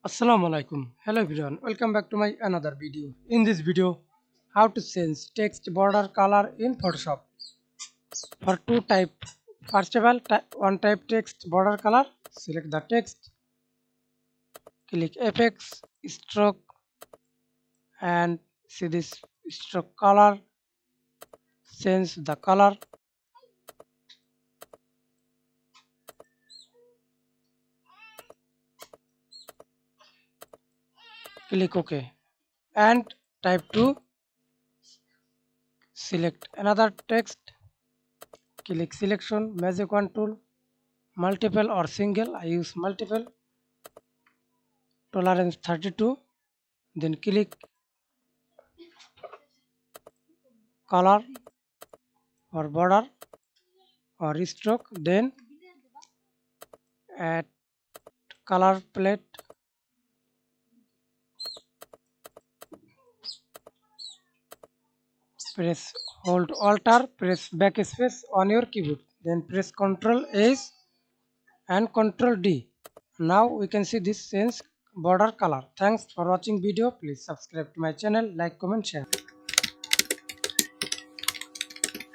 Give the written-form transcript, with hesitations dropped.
Assalamu alaikum. Hello everyone. Welcome back to my another video. In this video, how to change text border color in Photoshop. For two type. First of all, one type text border color. Select the text. Click Effects, Stroke, and see this stroke color. Change the color. Click OK. And type 2. Select another text. Click Selection, Magic Wand tool. Multiple or single. I use multiple. Tolerance 32. Then click color or border or stroke, then add color palette, press hold alter, press backspace on your keyboard, then press Ctrl S and Ctrl D. Now we can see this change border color. Thanks for watching video. Please subscribe to my channel, like, comment, share.